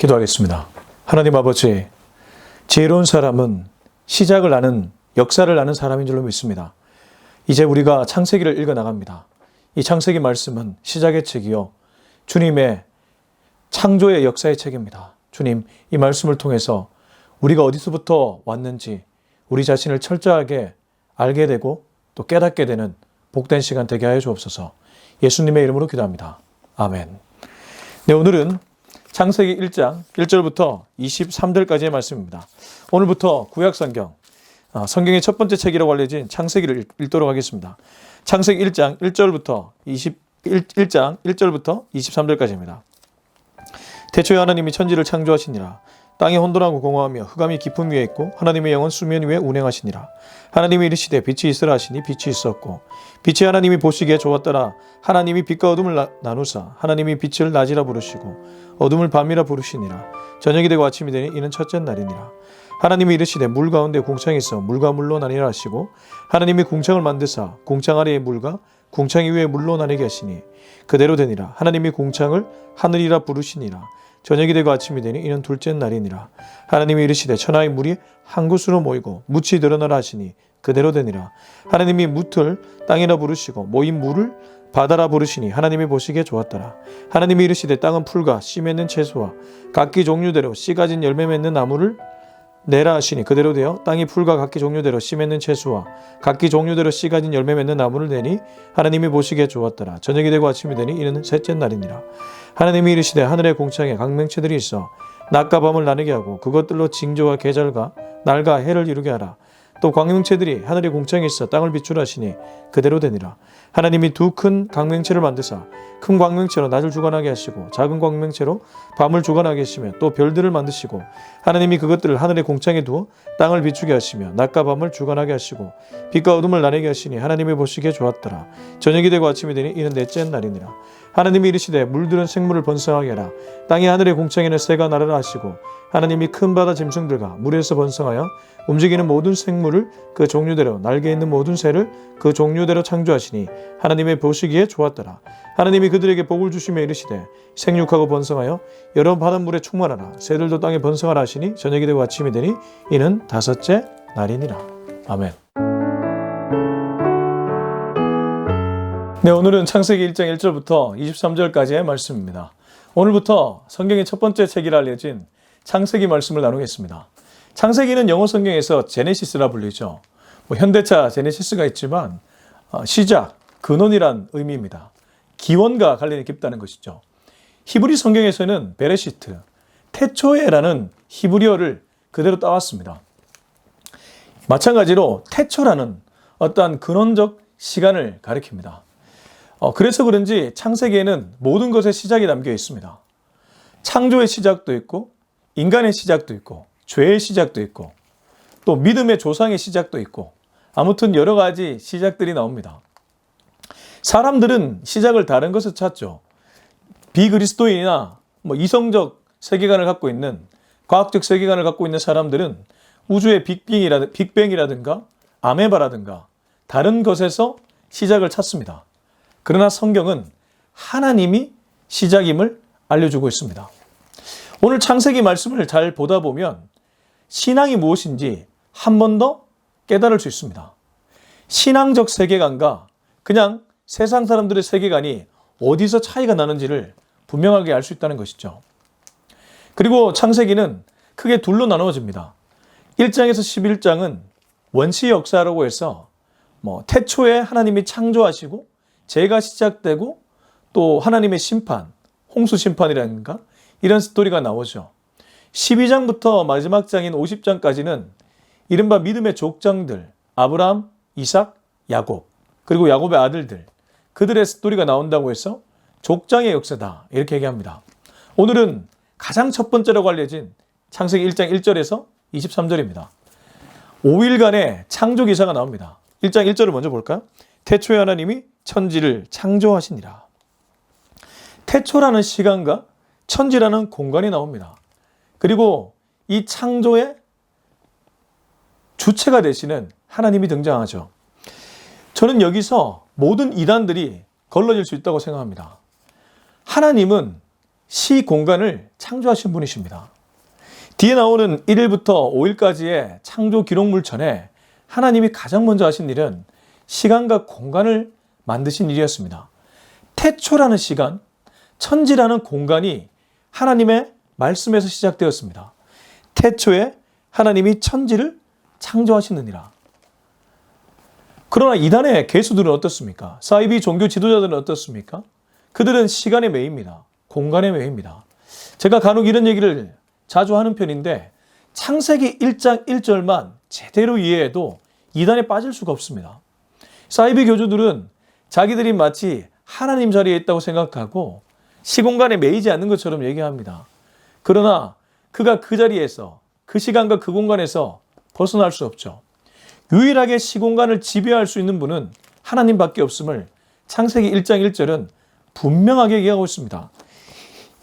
기도하겠습니다. 하나님 아버지, 지혜로운 사람은 시작을 아는, 역사를 아는 사람인 줄로 믿습니다. 이제 우리가 창세기를 읽어나갑니다. 이 창세기 말씀은 시작의 책이요, 주님의 창조의 역사의 책입니다. 주님, 이 말씀을 통해서 우리가 어디서부터 왔는지 우리 자신을 철저하게 알게 되고 또 깨닫게 되는 복된 시간 되게 하여 주옵소서. 예수님의 이름으로 기도합니다. 아멘. 네, 오늘은 창세기 1장 1절부터 23절까지의 말씀입니다. 오늘부터 구약성경, 성경의 첫 번째 책이라고 알려진 창세기를 읽도록 하겠습니다. 창세기 1장 1절부터 23절까지입니다. 태초에 하나님이 천지를 창조하시니라. 땅이 혼돈하고 공허하며 흑암이 깊음 위에 있고 하나님의 영은 수면 위에 운행하시니라. 하나님이 이르시되 빛이 있으라 하시니 빛이 있었고 빛이 하나님이 보시기에 좋았더라. 하나님이 빛과 어둠을 나누사 하나님이 빛을 낮이라 부르시고 어둠을 밤이라 부르시니라. 저녁이 되고 아침이 되니 이는 첫째 날이니라. 하나님이 이르시되 물 가운데 궁창이 있어 물과 물로 나뉘라 하시고 하나님이 궁창을 만드사 궁창 아래의 물과 궁창 위에 물로 나뉘게 하시니 그대로 되니라. 하나님이 궁창을 하늘이라 부르시니라. 저녁이 되고 아침이 되니 이는 둘째 날이니라. 하나님이 이르시되 천하의 물이 한 곳으로 모이고 묻이 드러나라 하시니 그대로 되니라. 하나님이 묻을 땅이라 부르시고 모인 물을 바다라 부르시니 하나님이 보시기에 좋았더라. 하나님이 이르시되 땅은 풀과 씨 맺는 채소와 각기 종류대로 씨 가진 열매 맺는 나무를 내라 하시니 그대로 되어 땅이 풀과 각기 종류대로 씨 맺는 채소와 각기 종류대로 씨 가진 열매 맺는 나무를 내니 하나님이 보시기에 좋았더라. 저녁이 되고 아침이 되니 이는 셋째 날이니라. 하나님이 이르시되 하늘의 공창에 광명체들이 있어 낮과 밤을 나누게 하고 그것들로 징조와 계절과 날과 해를 이루게 하라. 또 광명체들이 하늘의 공창에 있어 땅을 비추라 하시니 그대로 되니라. 하나님이 두 큰 광명체를 만드사 큰 광명체로 낮을 주관하게 하시고 작은 광명체로 밤을 주관하게 하시며 또 별들을 만드시고 하나님이 그것들을 하늘의 공창에 두어 땅을 비추게 하시며 낮과 밤을 주관하게 하시고 빛과 어둠을 나뉘게 하시니 하나님이 보시기에 좋았더라. 저녁이 되고 아침이 되니 이는 넷째 날이니라. 하나님이 이르시되 물들은 생물을 번성하게 하라. 땅이 하늘의 공창에는 새가 나르라 하시고 하나님이 큰 바다 짐승들과 물에서 번성하여 움직이는 모든 생물을 그 종류대로 날개 있는 모든 새를 그 종류대로 창조하시니 하나님의 보시기에 좋았더라. 하나님이 그들에게 복을 주시며 이르시되 생육하고 번성하여 여러 바닷물에 충만하라. 새들도 땅에 번성하라 하시니 저녁이 되고 아침이 되니 이는 다섯째 날이니라. 아멘. 네, 오늘은 창세기 1장 1절부터 23절까지의 말씀입니다. 오늘부터 성경의 첫 번째 책이라 알려진 창세기 말씀을 나누겠습니다. 창세기는 영어 성경에서 제네시스라 불리죠. 현대차 제네시스가 있지만 시작, 근원이란 의미입니다. 기원과 관련이 깊다는 것이죠. 히브리 성경에서는 베레시트, 태초에라는 히브리어를 그대로 따왔습니다. 마찬가지로 태초라는 어떠한 근원적 시간을 가리킵니다. 그래서 그런지 창세기에는 모든 것의 시작이 담겨 있습니다. 창조의 시작도 있고 인간의 시작도 있고 죄의 시작도 있고 또 믿음의 조상의 시작도 있고 아무튼 여러 가지 시작들이 나옵니다. 사람들은 시작을 다른 것을 찾죠. 비그리스도인이나 이성적 세계관을 갖고 있는 과학적 세계관을 갖고 있는 사람들은 우주의 빅뱅이라든가 아메바라든가 다른 것에서 시작을 찾습니다. 그러나 성경은 하나님이 시작임을 알려주고 있습니다. 오늘 창세기 말씀을 잘 보다 보면 신앙이 무엇인지 한 번 더 깨달을 수 있습니다. 신앙적 세계관과 그냥 세상 사람들의 세계관이 어디서 차이가 나는지를 분명하게 알 수 있다는 것이죠. 그리고 창세기는 크게 둘로 나누어집니다. 1장에서 11장은 원시 역사라고 해서 태초에 하나님이 창조하시고 죄가 시작되고 또 하나님의 심판, 홍수 심판이라든가 이런 스토리가 나오죠. 12장부터 마지막 장인 50장까지는 이른바 믿음의 족장들, 아브라함, 이삭, 야곱, 그리고 야곱의 아들들, 그들의 스토리가 나온다고 해서 족장의 역사다 이렇게 얘기합니다. 오늘은 가장 첫 번째라고 알려진 창세기 1장 1절에서 23절입니다. 5일간의 창조 기사가 나옵니다. 1장 1절을 먼저 볼까요? 태초에 하나님이 천지를 창조하시니라. 태초라는 시간과 천지라는 공간이 나옵니다. 그리고 이 창조의 주체가 되시는 하나님이 등장하죠. 저는 여기서 모든 이단들이 걸러질 수 있다고 생각합니다. 하나님은 시 공간을 창조하신 분이십니다. 뒤에 나오는 1일부터 5일까지의 창조 기록물전에 하나님이 가장 먼저 하신 일은 시간과 공간을 만드신 일이었습니다. 태초라는 시간, 천지라는 공간이 하나님의 말씀에서 시작되었습니다. 태초에 하나님이 천지를 창조하시느니라. 그러나 이단의 괴수들은 어떻습니까? 사이비 종교 지도자들은 어떻습니까? 그들은 시간에 매입니다. 공간에 매입니다. 제가 간혹 이런 얘기를 자주 하는 편인데 창세기 1장 1절만 제대로 이해해도 이단에 빠질 수가 없습니다. 사이비 교주들은 자기들이 마치 하나님 자리에 있다고 생각하고 시공간에 매이지 않는 것처럼 얘기합니다. 그러나 그가 그 자리에서 그 시간과 그 공간에서 벗어날 수 없죠. 유일하게 시공간을 지배할 수 있는 분은 하나님밖에 없음을 창세기 1장 1절은 분명하게 얘기하고 있습니다.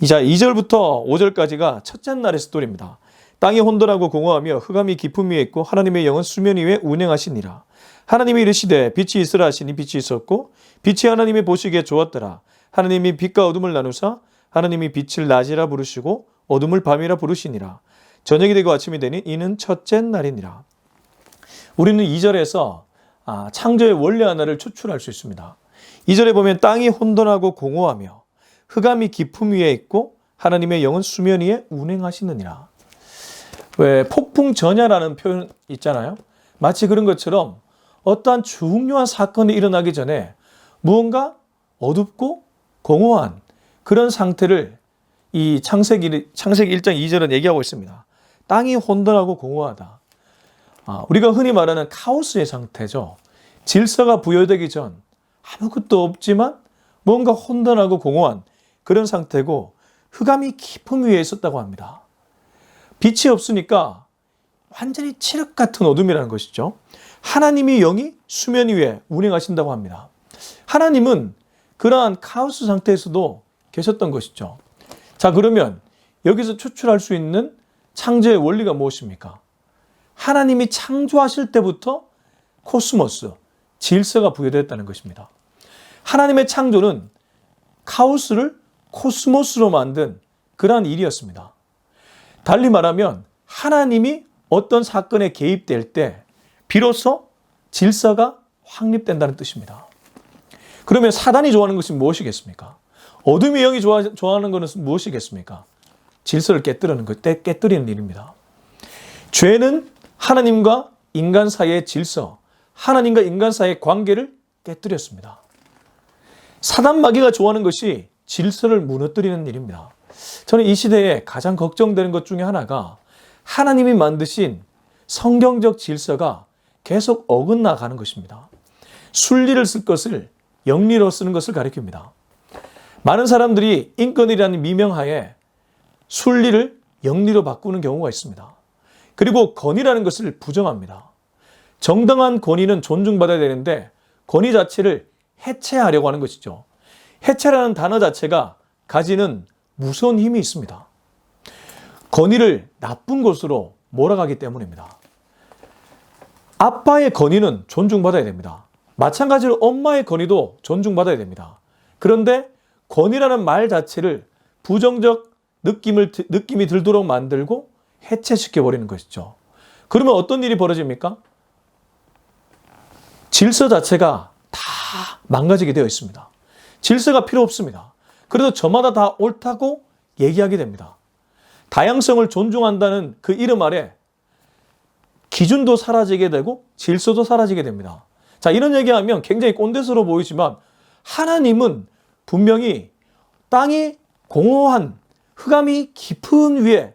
자, 2절부터 5절까지가 첫째 날의 스토리입니다. 땅이 혼돈하고 공허하며 흑암이 깊음 위에 있고 하나님의 영은 수면 위에 운행하시니라. 하나님이 이르시되 빛이 있으라 하시니 빛이 있었고 빛이 하나님이 보시기에 좋았더라. 하나님이 빛과 어둠을 나누사 하나님이 빛을 낮이라 부르시고 어둠을 밤이라 부르시니라. 저녁이 되고 아침이 되니 이는 첫째 날이니라. 우리는 2절에서 창조의 원리 하나를 추출할 수 있습니다. 2절에 보면 땅이 혼돈하고 공허하며 흑암이 깊음 위에 있고 하나님의 영은 수면 위에 운행하시느니라. 왜 폭풍전야라는 표현 있잖아요. 마치 그런 것처럼 어떠한 중요한 사건이 일어나기 전에 무언가 어둡고 공허한 그런 상태를 이 창세기 1장 2절은 얘기하고 있습니다. 땅이 혼돈하고 공허하다. 우리가 흔히 말하는 카오스의 상태죠. 질서가 부여되기 전 아무것도 없지만 뭔가 혼돈하고 공허한 그런 상태고 흑암이 깊음 위에 있었다고 합니다. 빛이 없으니까 완전히 칠흑 같은 어둠이라는 것이죠. 하나님이 영이 수면 위에 운행하신다고 합니다. 하나님은 그러한 카오스 상태에서도 계셨던 것이죠. 자, 그러면 여기서 추출할 수 있는 창조의 원리가 무엇입니까? 하나님이 창조하실 때부터 코스모스, 질서가 부여되었다는 것입니다. 하나님의 창조는 카오스를 코스모스로 만든 그러한 일이었습니다. 달리 말하면 하나님이 어떤 사건에 개입될 때 비로소 질서가 확립된다는 뜻입니다. 그러면 사단이 좋아하는 것이 무엇이겠습니까? 어둠의 영이 좋아하는 것은 무엇이겠습니까? 질서를 깨뜨리는 일입니다. 죄는 하나님과 인간 사이의 질서, 하나님과 인간 사이의 관계를 깨뜨렸습니다. 사단 마귀가 좋아하는 것이 질서를 무너뜨리는 일입니다. 저는 이 시대에 가장 걱정되는 것 중에 하나가 하나님이 만드신 성경적 질서가 계속 어긋나가는 것입니다. 순리를 쓸 것을 영리로 쓰는 것을 가리킵니다. 많은 사람들이 인권이라는 미명하에 순리를 영리로 바꾸는 경우가 있습니다. 그리고 권위라는 것을 부정합니다. 정당한 권위는 존중받아야 되는데 권위 자체를 해체하려고 하는 것이죠. 해체라는 단어 자체가 가지는 무서운 힘이 있습니다. 권위를 나쁜 것으로 몰아가기 때문입니다. 아빠의 권위는 존중받아야 됩니다. 마찬가지로 엄마의 권위도 존중받아야 됩니다. 그런데 권위라는 말 자체를 부정적 느낌이 들도록 만들고 해체시켜버리는 것이죠. 그러면 어떤 일이 벌어집니까? 질서 자체가 다 망가지게 되어 있습니다. 질서가 필요 없습니다. 그래서 저마다 다 옳다고 얘기하게 됩니다. 다양성을 존중한다는 그 이름 아래 기준도 사라지게 되고 질서도 사라지게 됩니다. 자, 이런 얘기하면 굉장히 꼰대스러워 보이지만 하나님은 분명히 땅이 공허한 흑암이 깊은 위에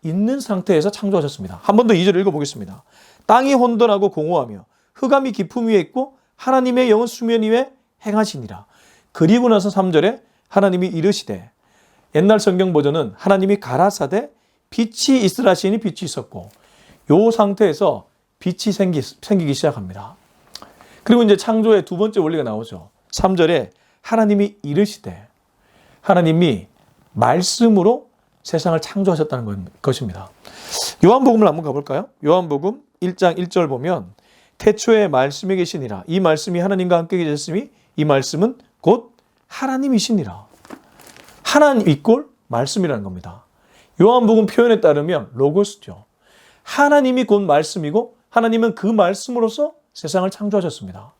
있는 상태에서 창조하셨습니다. 한 번 더 2절 읽어보겠습니다. 땅이 혼돈하고 공허하며 흑암이 깊음 위에 있고 하나님의 영은 수면 위에 행하시니라. 그리고 나서 3절에 하나님이 이르시되, 옛날 성경 버전은 하나님이 가라사대 빛이 있으라 하시니 빛이 있었고, 이 상태에서 빛이 생기기 시작합니다. 그리고 이제 창조의 두 번째 원리가 나오죠. 3절에 하나님이 이르시되, 하나님이 말씀으로 세상을 창조하셨다는 것입니다. 요한복음을 한번 가볼까요? 요한복음 1장 1절 보면 태초에 말씀이 계시니라. 이 말씀이 하나님과 함께 계셨으니 이 말씀은 곧 하나님이시니라. 하나님 이꼴 말씀이라는 겁니다. 요한복음 표현에 따르면 로고스죠. 하나님이 곧 말씀이고 하나님은 그 말씀으로서 세상을 창조하셨습니다.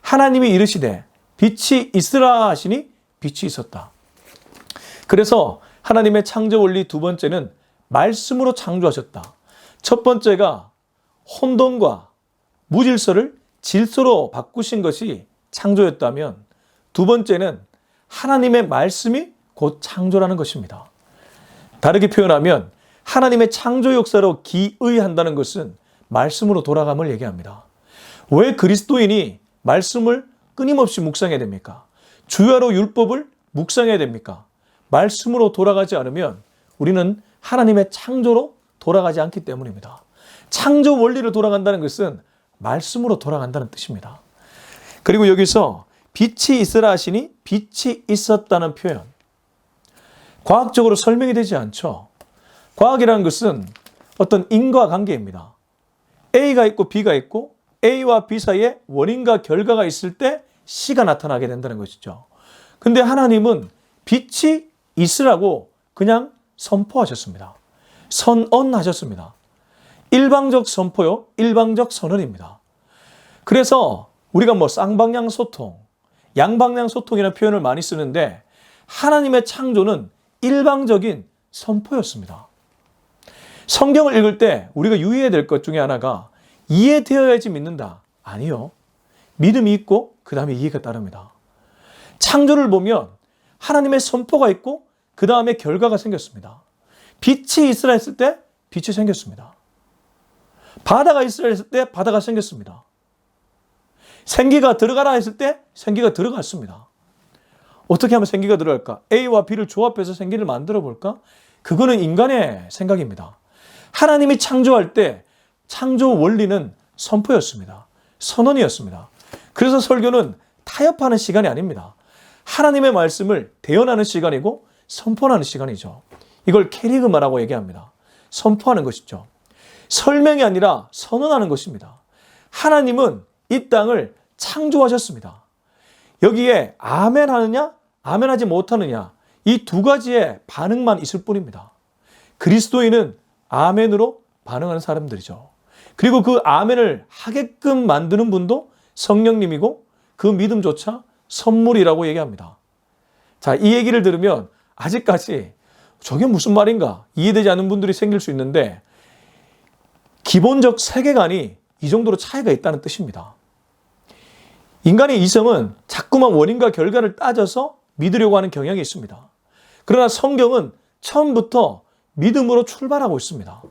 하나님이 이르시되 빛이 있으라 하시니 빛이 있었다. 그래서 하나님의 창조 원리 두 번째는 말씀으로 창조하셨다. 첫 번째가 혼돈과 무질서를 질서로 바꾸신 것이 창조였다면 두 번째는 하나님의 말씀이 곧 창조라는 것입니다. 다르게 표현하면 하나님의 창조 역사로 기의한다는 것은 말씀으로 돌아감을 얘기합니다. 왜 그리스도인이 말씀을 끊임없이 묵상해야 됩니까? 주야로 율법을 묵상해야 됩니까? 말씀으로 돌아가지 않으면 우리는 하나님의 창조로 돌아가지 않기 때문입니다. 창조 원리로 돌아간다는 것은 말씀으로 돌아간다는 뜻입니다. 그리고 여기서 빛이 있으라 하시니 빛이 있었다는 표현. 과학적으로 설명이 되지 않죠. 과학이라는 것은 어떤 인과관계입니다. A가 있고 B가 있고 A와 B 사이에 원인과 결과가 있을 때 C가 나타나게 된다는 것이죠. 근데 하나님은 빛이 있으라고 그냥 선포하셨습니다. 선언하셨습니다. 일방적 선포요, 일방적 선언입니다. 그래서 우리가 쌍방향 소통, 양방향 소통이라는 표현을 많이 쓰는데 하나님의 창조는 일방적인 선포였습니다. 성경을 읽을 때 우리가 유의해야 될 것 중에 하나가 이해되어야지 믿는다. 아니요. 믿음이 있고 그 다음에 이해가 따릅니다. 창조를 보면 하나님의 선포가 있고 그 다음에 결과가 생겼습니다. 빛이 있으라 했을 때 빛이 생겼습니다. 바다가 있으라 했을 때 바다가 생겼습니다. 생기가 들어가라 했을 때 생기가 들어갔습니다. 어떻게 하면 생기가 들어갈까? A와 B를 조합해서 생기를 만들어 볼까? 그거는 인간의 생각입니다. 하나님이 창조할 때 창조 원리는 선포였습니다. 선언이었습니다. 그래서 설교는 타협하는 시간이 아닙니다. 하나님의 말씀을 대언하는 시간이고 선포하는 시간이죠. 이걸 캐리그마라고 얘기합니다. 선포하는 것이죠. 설명이 아니라 선언하는 것입니다. 하나님은 이 땅을 창조하셨습니다. 여기에 아멘 하느냐, 아멘 하지 못하느냐, 이 두 가지의 반응만 있을 뿐입니다. 그리스도인은 아멘으로 반응하는 사람들이죠. 그리고 그 아멘을 하게끔 만드는 분도 성령님이고 그 믿음조차 선물이라고 얘기합니다. 자, 이 얘기를 들으면 아직까지 저게 무슨 말인가 이해되지 않는 분들이 생길 수 있는데 기본적 세계관이 이 정도로 차이가 있다는 뜻입니다. 인간의 이성은 자꾸만 원인과 결과를 따져서 믿으려고 하는 경향이 있습니다. 그러나 성경은 처음부터 믿음으로 출발하고 있습니다.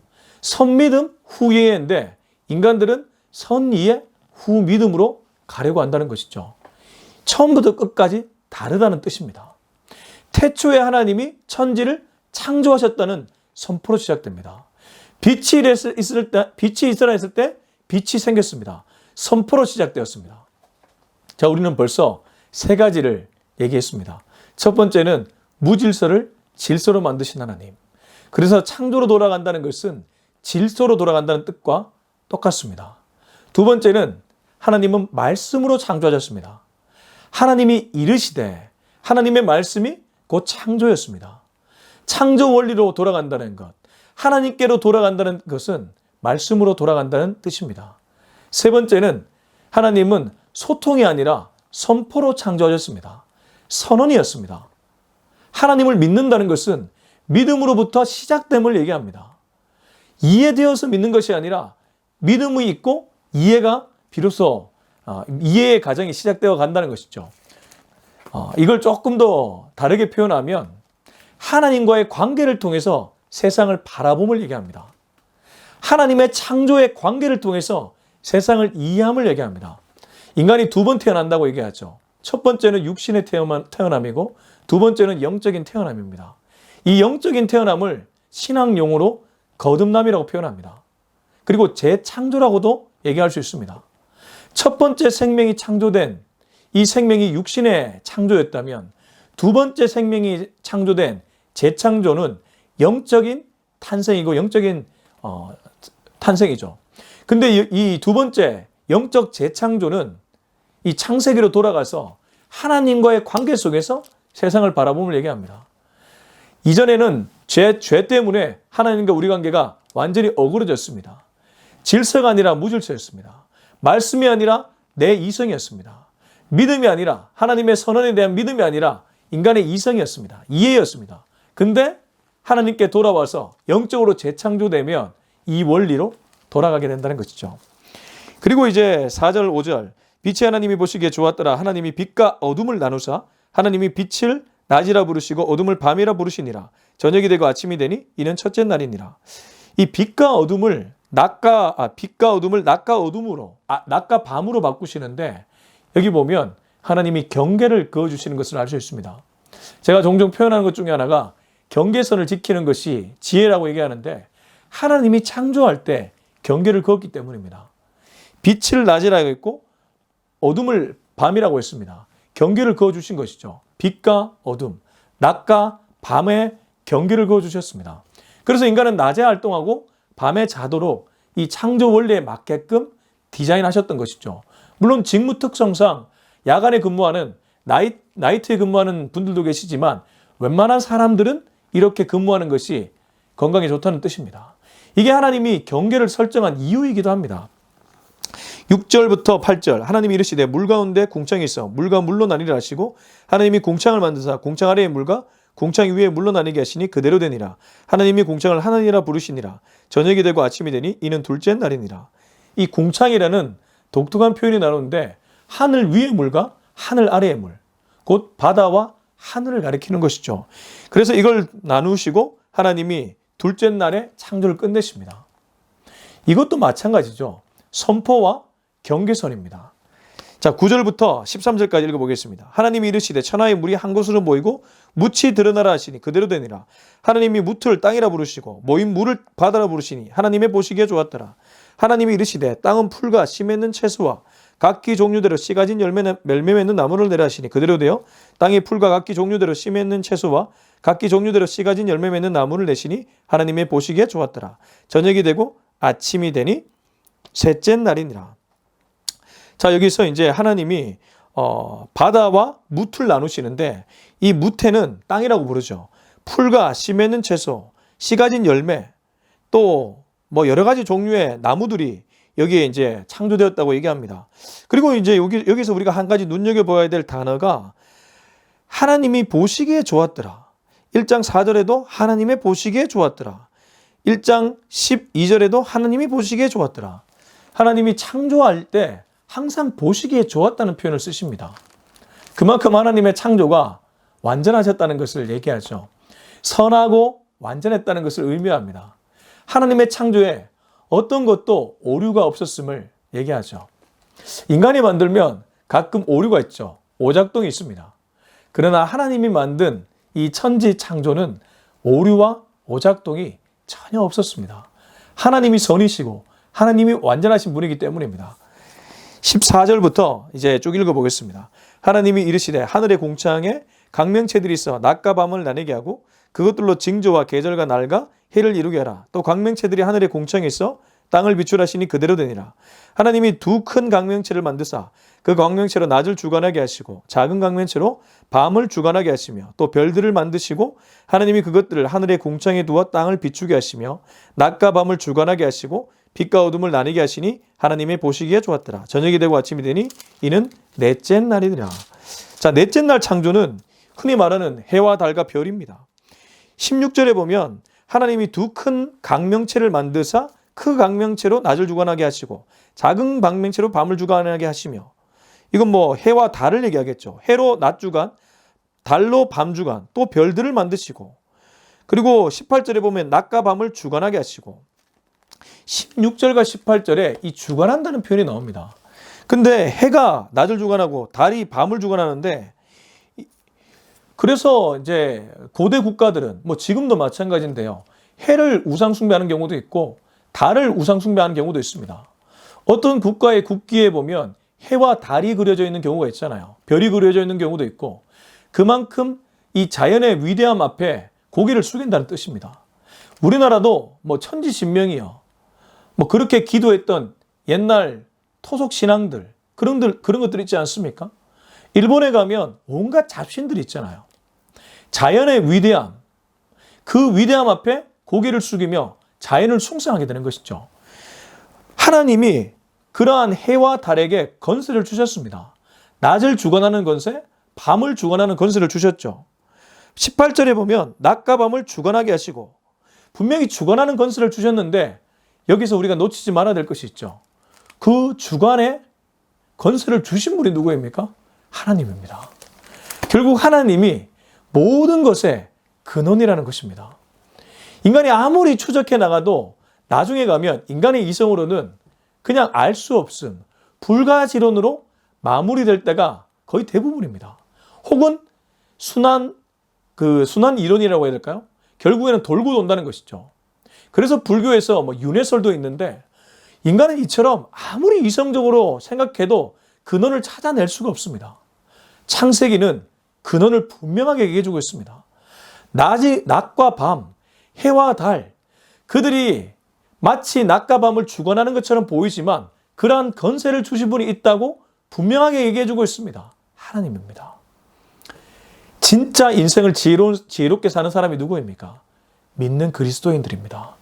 선믿음, 후이해인데 인간들은 선이해, 후믿음으로 가려고 한다는 것이죠. 처음부터 끝까지 다르다는 뜻입니다. 태초에 하나님이 천지를 창조하셨다는 선포로 시작됩니다. 빛이 있으라 했을 때 빛이 생겼습니다. 선포로 시작되었습니다. 자, 우리는 벌써 세 가지를 얘기했습니다. 첫 번째는 무질서를 질서로 만드신 하나님. 그래서 창조로 돌아간다는 것은 질서로 돌아간다는 뜻과 똑같습니다. 두 번째는 하나님은 말씀으로 창조하셨습니다. 하나님이 이르시되 하나님의 말씀이 곧 창조였습니다. 창조 원리로 돌아간다는 것, 하나님께로 돌아간다는 것은 말씀으로 돌아간다는 뜻입니다. 세 번째는 하나님은 소통이 아니라 선포로 창조하셨습니다. 선언이었습니다. 하나님을 믿는다는 것은 믿음으로부터 시작됨을 얘기합니다. 이해되어서 믿는 것이 아니라 믿음이 있고 이해가 비로소 이해의 과정이 시작되어 간다는 것이죠. 이걸 조금 더 다르게 표현하면 하나님과의 관계를 통해서 세상을 바라봄을 얘기합니다. 하나님의 창조의 관계를 통해서 세상을 이해함을 얘기합니다. 인간이 두 번 태어난다고 얘기하죠. 첫 번째는 육신의 태어남이고 두 번째는 영적인 태어남입니다. 이 영적인 태어남을 신학 용어로 거듭남이라고 표현합니다. 그리고 재창조라고도 얘기할 수 있습니다. 첫 번째 생명이 창조된 이 생명이 육신의 창조였다면 두 번째 생명이 창조된 재창조는 영적인 탄생이고 영적인 탄생이죠. 근데 이 두 번째 영적 재창조는 이 창세기로 돌아가서 하나님과의 관계 속에서 세상을 바라봄을 얘기합니다. 이전에는 죄 때문에 하나님과 우리 관계가 완전히 어그러졌습니다. 질서가 아니라 무질서였습니다. 말씀이 아니라 내 이성이었습니다. 믿음이 아니라 하나님의 선언에 대한 믿음이 아니라 인간의 이성이었습니다. 이해였습니다. 근데 하나님께 돌아와서 영적으로 재창조되면 이 원리로 돌아가게 된다는 것이죠. 그리고 이제 4절 5절 빛이 하나님이 보시기에 좋았더라. 하나님이 빛과 어둠을 나누사 하나님이 빛을 낮이라 부르시고 어둠을 밤이라 부르시니라. 저녁이 되고 아침이 되니 이는 첫째 날이니라. 이 빛과 어둠을 낮과 어둠으로 낮과 밤으로 바꾸시는데 여기 보면 하나님이 경계를 그어주시는 것을 알 수 있습니다. 제가 종종 표현하는 것 중에 하나가 경계선을 지키는 것이 지혜라고 얘기하는데 하나님이 창조할 때 경계를 그었기 때문입니다. 빛을 낮이라고 했고 어둠을 밤이라고 했습니다. 경계를 그어주신 것이죠. 빛과 어둠, 낮과 밤에 경계를 그어주셨습니다. 그래서 인간은 낮에 활동하고 밤에 자도록 이 창조 원리에 맞게끔 디자인하셨던 것이죠. 물론 직무 특성상 야간에 근무하는 나이트에 근무하는 분들도 계시지만 웬만한 사람들은 이렇게 근무하는 것이 건강에 좋다는 뜻입니다. 이게 하나님이 경계를 설정한 이유이기도 합니다. 6절부터 8절 하나님이 이르시되 물 가운데 궁창이 있어 물과 물로 나뉘라 하시고 하나님이 궁창을 만드사 궁창 아래의 물과 궁창 위에 물로 나뉘게 하시니 그대로 되니라. 하나님이 궁창을 하늘이라 부르시니라. 저녁이 되고 아침이 되니 이는 둘째 날이니라. 이 궁창이라는 독특한 표현이 나오는데 하늘 위의 물과 하늘 아래의 물, 곧 바다와 하늘을 가리키는 것이죠. 그래서 이걸 나누시고 하나님이 둘째 날에 창조를 끝내십니다. 이것도 마찬가지죠. 선포와 경계선입니다. 자, 9절부터 13절까지 읽어보겠습니다. 하나님이 이르시되 천하의 물이 한 곳으로 모이고 묻이 드러나라 하시니 그대로 되니라. 하나님이 묻을 땅이라 부르시고 모인 물을 바다라 부르시니 하나님의 보시기에 좋았더라. 하나님이 이르시되 땅은 풀과 씨 맺는 채소와 각기 종류대로 씨 가진 열매 맺는 나무를 내라 하시니 그대로 되어 땅이 풀과 각기 종류대로 씨 맺는 채소와 각기 종류대로 씨 가진 열매 맺는 나무를 내시니 하나님의 보시기에 좋았더라. 저녁이 되고 아침이 되니 셋째 날이니라. 자, 여기서 이제 하나님이 바다와 묻을 나누시는데 이 묻에는 땅이라고 부르죠. 풀과 씨 맺는 채소, 씨 가진 열매, 또 뭐 여러 가지 종류의 나무들이 여기에 이제 창조되었다고 얘기합니다. 그리고 이제 여기서 우리가 한 가지 눈여겨봐야 될 단어가 하나님이 보시기에 좋았더라. 1장 4절에도 하나님의 보시기에 좋았더라. 1장 12절에도 하나님이 보시기에 좋았더라. 하나님이 창조할 때 항상 보시기에 좋았다는 표현을 쓰십니다. 그만큼 하나님의 창조가 완전하셨다는 것을 얘기하죠. 선하고 완전했다는 것을 의미합니다. 하나님의 창조에 어떤 것도 오류가 없었음을 얘기하죠. 인간이 만들면 가끔 오류가 있죠. 오작동이 있습니다. 그러나 하나님이 만든 이 천지 창조는 오류와 오작동이 전혀 없었습니다. 하나님이 선이시고 하나님이 완전하신 분이기 때문입니다. 14절부터 이제 쭉 읽어보겠습니다. 하나님이 이르시되 하늘의 궁창에 광명체들이 있어 낮과 밤을 나뉘게 하고 그것들로 징조와 계절과 날과 해를 이루게 하라. 또 광명체들이 하늘의 궁창에 있어 땅을 비출하시니 그대로 되니라. 하나님이 두 큰 광명체를 만드사 그 광명체로 낮을 주관하게 하시고 작은 광명체로 밤을 주관하게 하시며 또 별들을 만드시고 하나님이 그것들을 하늘의 궁창에 두어 땅을 비추게 하시며 낮과 밤을 주관하게 하시고 빛과 어둠을 나뉘게 하시니 하나님의 보시기에 좋았더라. 저녁이 되고 아침이 되니 이는 넷째 날이니라. 자, 넷째 날 창조는 흔히 말하는 해와 달과 별입니다. 16절에 보면 하나님이 두 큰 광명체를 만드사 그 광명체로 낮을 주관하게 하시고 작은 광명체로 밤을 주관하게 하시며 이건 뭐 해와 달을 얘기하겠죠. 해로 낮 주관, 달로 밤 주관, 또 별들을 만드시고 그리고 18절에 보면 낮과 밤을 주관하게 하시고 16절과 18절에 이 주관한다는 표현이 나옵니다. 근데 해가 낮을 주관하고 달이 밤을 주관하는데 그래서 이제 고대 국가들은 뭐 지금도 마찬가지인데요. 해를 우상 숭배하는 경우도 있고 달을 우상 숭배하는 경우도 있습니다. 어떤 국가의 국기에 보면 해와 달이 그려져 있는 경우가 있잖아요. 별이 그려져 있는 경우도 있고 그만큼 이 자연의 위대함 앞에 고개를 숙인다는 뜻입니다. 우리나라도 뭐 천지신명이요. 뭐 그렇게 기도했던 옛날 토속 신앙들 그런 것들 있지 않습니까? 일본에 가면 온갖 잡신들이 있잖아요. 자연의 위대함, 그 위대함 앞에 고개를 숙이며 자연을 숭상하게 되는 것이죠. 하나님이 그러한 해와 달에게 건세를 주셨습니다. 낮을 주관하는 건세, 밤을 주관하는 건세를 주셨죠. 18절에 보면 낮과 밤을 주관하게 하시고 분명히 주관하는 건세를 주셨는데 여기서 우리가 놓치지 말아야 될 것이 있죠. 그 주관의 건세를 주신 분이 누구입니까? 하나님입니다. 결국 하나님이 모든 것의 근원이라는 것입니다. 인간이 아무리 추적해 나가도 나중에 가면 인간의 이성으로는 그냥 알 수 없음, 불가지론으로 마무리될 때가 거의 대부분입니다. 혹은 순환 이론이라고 해야 될까요? 결국에는 돌고 돈다는 것이죠. 그래서 불교에서 윤회설도 있는데 인간은 이처럼 아무리 이성적으로 생각해도 근원을 찾아낼 수가 없습니다. 창세기는 근원을 분명하게 얘기해주고 있습니다. 낮과 밤, 해와 달, 그들이 마치 낮과 밤을 주관하는 것처럼 보이지만 그러한 건세를 주신 분이 있다고 분명하게 얘기해주고 있습니다. 하나님입니다. 진짜 인생을 지혜롭게 사는 사람이 누구입니까? 믿는 그리스도인들입니다.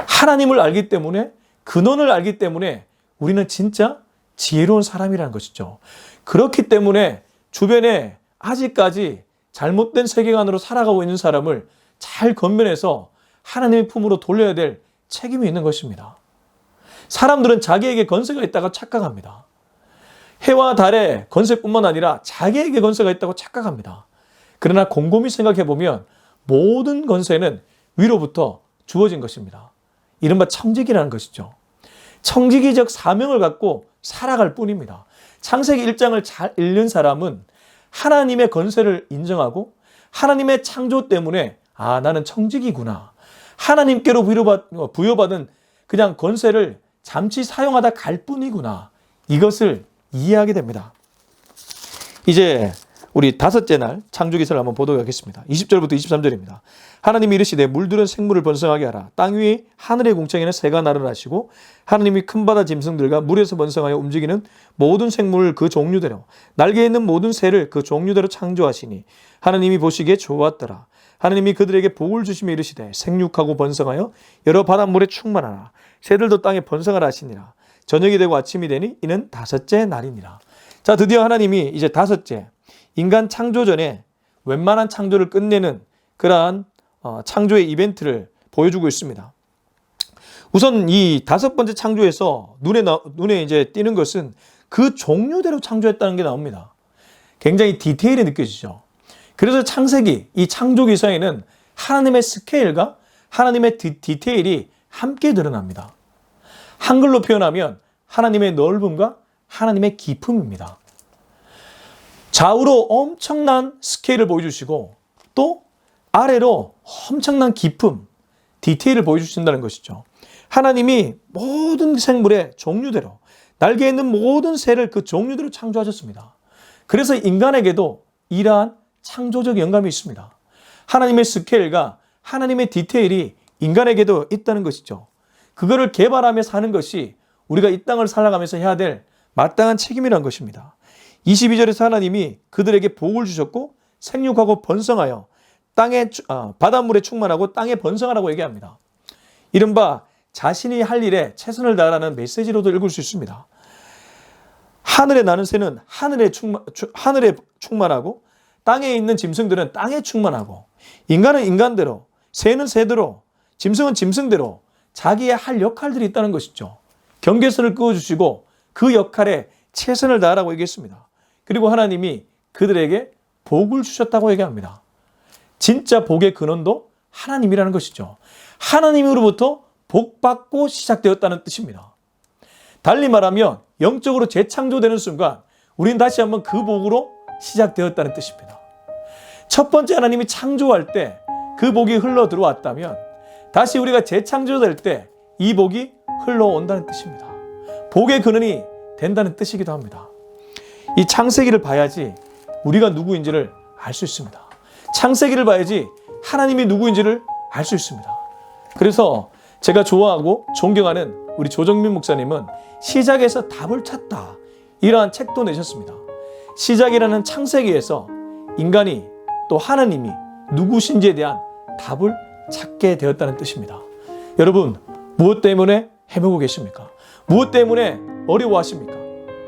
하나님을 알기 때문에, 근원을 알기 때문에 우리는 진짜 지혜로운 사람이라는 것이죠. 그렇기 때문에 주변에 아직까지 잘못된 세계관으로 살아가고 있는 사람을 잘 건면해서 하나님의 품으로 돌려야 될 책임이 있는 것입니다. 사람들은 자기에게 건세가 있다고 착각합니다. 해와 달의 건세뿐만 아니라 자기에게 건세가 있다고 착각합니다. 그러나 곰곰이 생각해 보면 모든 건세는 위로부터 주어진 것입니다. 이른바 청지기라는 것이죠. 청지기적 사명을 갖고 살아갈 뿐입니다. 창세기 1장을 잘 읽는 사람은 하나님의 건세를 인정하고 하나님의 창조 때문에 나는 청지기구나. 하나님께로 부여받은 그냥 건세를 잠시 사용하다 갈 뿐이구나. 이것을 이해하게 됩니다. 이제 우리 다섯째 날 창조기사를 한번 보도록 하겠습니다. 20절부터 23절입니다. 하나님이 이르시되 물들은 생물을 번성하게 하라. 땅 위에 하늘의 공창에는 새가 나르라 하시고 하나님이 큰 바다 짐승들과 물에서 번성하여 움직이는 모든 생물을 그 종류대로 날개 있는 모든 새를 그 종류대로 창조하시니 하나님이 보시기에 좋았더라. 하나님이 그들에게 복을 주시며 이르시되 생육하고 번성하여 여러 바닷물에 충만하라. 새들도 땅에 번성하라 하시니라. 저녁이 되고 아침이 되니 이는 다섯째 날이니라. 자, 드디어 하나님이 이제 다섯째 인간 창조 전에 웬만한 창조를 끝내는 그러한 창조의 이벤트를 보여주고 있습니다. 우선 이 다섯 번째 창조에서 눈에 이제 띄는 것은 그 종류대로 창조했다는 게 나옵니다. 굉장히 디테일이 느껴지죠. 그래서 창세기, 이 창조기사에는 하나님의 스케일과 하나님의 디테일이 함께 드러납니다. 한글로 표현하면 하나님의 넓음과 하나님의 깊음입니다. 좌우로 엄청난 스케일을 보여주시고 또 아래로 엄청난 깊음, 디테일을 보여주신다는 것이죠. 하나님이 모든 생물의 종류대로 날개 있는 모든 새를 그 종류대로 창조하셨습니다. 그래서 인간에게도 이러한 창조적 영감이 있습니다. 하나님의 스케일과 하나님의 디테일이 인간에게도 있다는 것이죠. 그거를 개발하며 사는 것이 우리가 이 땅을 살아가면서 해야 될 마땅한 책임이라는 것입니다. 22절에서 하나님이 그들에게 복을 주셨고 생육하고 번성하여 바닷물에 충만하고 땅에 번성하라고 얘기합니다. 이른바 자신이 할 일에 최선을 다하라는 메시지로도 읽을 수 있습니다. 하늘에 나는 새는 하늘에 충만하고 땅에 있는 짐승들은 땅에 충만하고 인간은 인간대로, 새는 새대로, 짐승은 짐승대로 자기의 할 역할들이 있다는 것이죠. 경계선을 그어주시고 그 역할에 최선을 다하라고 얘기했습니다. 그리고 하나님이 그들에게 복을 주셨다고 얘기합니다. 진짜 복의 근원도 하나님이라는 것이죠. 하나님으로부터 복받고 시작되었다는 뜻입니다. 달리 말하면 영적으로 재창조되는 순간 우리는 다시 한번 그 복으로 시작되었다는 뜻입니다. 첫 번째 하나님이 창조할 때 그 복이 흘러 들어왔다면 다시 우리가 재창조될 때 이 복이 흘러온다는 뜻입니다. 복의 근원이 된다는 뜻이기도 합니다. 이 창세기를 봐야지 우리가 누구인지를 알 수 있습니다. 창세기를 봐야지 하나님이 누구인지를 알 수 있습니다. 그래서 제가 좋아하고 존경하는 우리 조정민 목사님은 시작에서 답을 찾다 이러한 책도 내셨습니다. 시작이라는 창세기에서 인간이 또 하나님이 누구신지에 대한 답을 찾게 되었다는 뜻입니다. 여러분, 무엇 때문에 헤매고 계십니까? 무엇 때문에 어려워하십니까?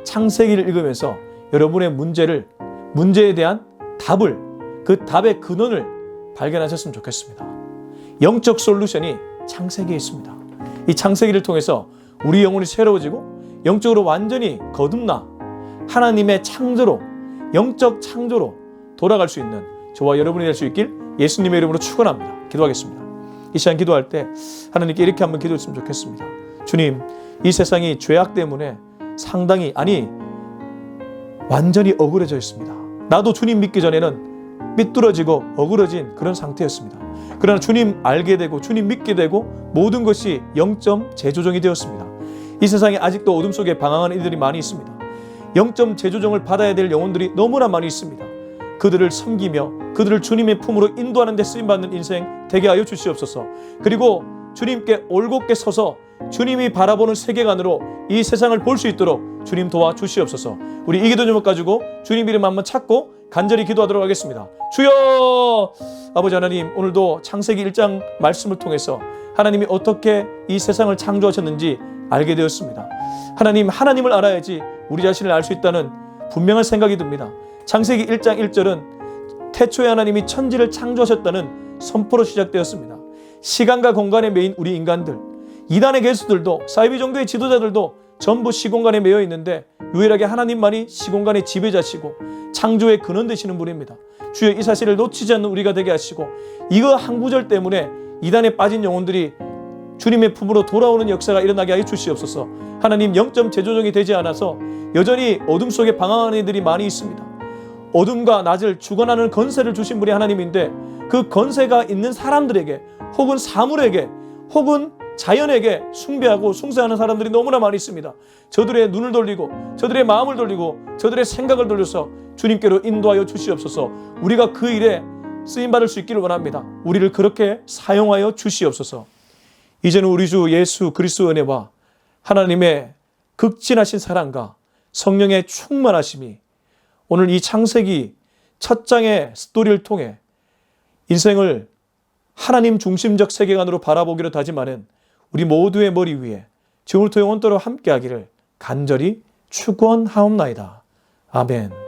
창세기를 읽으면서 여러분의 문제에 대한 답을, 그 답의 근원을 발견하셨으면 좋겠습니다. 영적 솔루션이 창세기에 있습니다. 이 창세기를 통해서 우리 영혼이 새로워지고 영적으로 완전히 거듭나 하나님의 창조로, 영적 창조로 돌아갈 수 있는 저와 여러분이 될 수 있길 예수님의 이름으로 축원합니다. 기도하겠습니다. 이 시간 기도할 때 하나님께 이렇게 한번 기도했으면 좋겠습니다. 주님, 이 세상이 죄악 때문에 상당히, 완전히 억울해져 있습니다. 나도 주님 믿기 전에는 삐뚤어지고 어그러진 그런 상태였습니다. 그러나 주님 알게 되고 주님 믿게 되고 모든 것이 0점 재조정이 되었습니다. 이 세상에 아직도 어둠 속에 방황하는 이들이 많이 있습니다. 0점 재조정을 받아야 될 영혼들이 너무나 많이 있습니다. 그들을 섬기며 그들을 주님의 품으로 인도하는 데 쓰임받는 인생 되게 하여 주시옵소서. 그리고 주님께 올곧게 서서 주님이 바라보는 세계관으로 이 세상을 볼 수 있도록 주님 도와주시옵소서. 우리 이 기도 제목 가지고 주님 이름 한번 찾고 간절히 기도하도록 하겠습니다. 주여! 아버지 하나님, 오늘도 창세기 1장 말씀을 통해서 하나님이 어떻게 이 세상을 창조하셨는지 알게 되었습니다. 하나님을 알아야지 우리 자신을 알 수 있다는 분명한 생각이 듭니다. 창세기 1장 1절은 태초에 하나님이 천지를 창조하셨다는 선포로 시작되었습니다. 시간과 공간에 매인 우리 인간들, 이단의 괴수들도, 사이비 종교의 지도자들도 전부 시공간에 매여 있는데 유일하게 하나님만이 시공간의 지배자시고 창조의 근원 되시는 분입니다. 주여, 이 사실을 놓치지 않는 우리가 되게 하시고 이거 한 구절 때문에 이단에 빠진 영혼들이 주님의 품으로 돌아오는 역사가 일어나게 하여 주시옵소서. 하나님, 0점 재조정이 되지 않아서 여전히 어둠 속에 방황하는 이들이 많이 있습니다. 어둠과 낮을 주관하는 건세를 주신 분이 하나님인데 그 건세가 있는 사람들에게 혹은 사물에게 혹은 자연에게 숭배하고 숭상하는 사람들이 너무나 많이 있습니다. 저들의 눈을 돌리고 저들의 마음을 돌리고 저들의 생각을 돌려서 주님께로 인도하여 주시옵소서. 우리가 그 일에 쓰임받을 수 있기를 원합니다. 우리를 그렇게 사용하여 주시옵소서. 이제는 우리 주 예수 그리스도의 은혜와 하나님의 극진하신 사랑과 성령의 충만하심이 오늘 이 창세기 첫 장의 스토리를 통해 인생을 하나님 중심적 세계관으로 바라보기로 다짐하는 우리 모두의 머리 위에 지금부터 영원토록 함께하기를 간절히 축원하옵나이다. 아멘.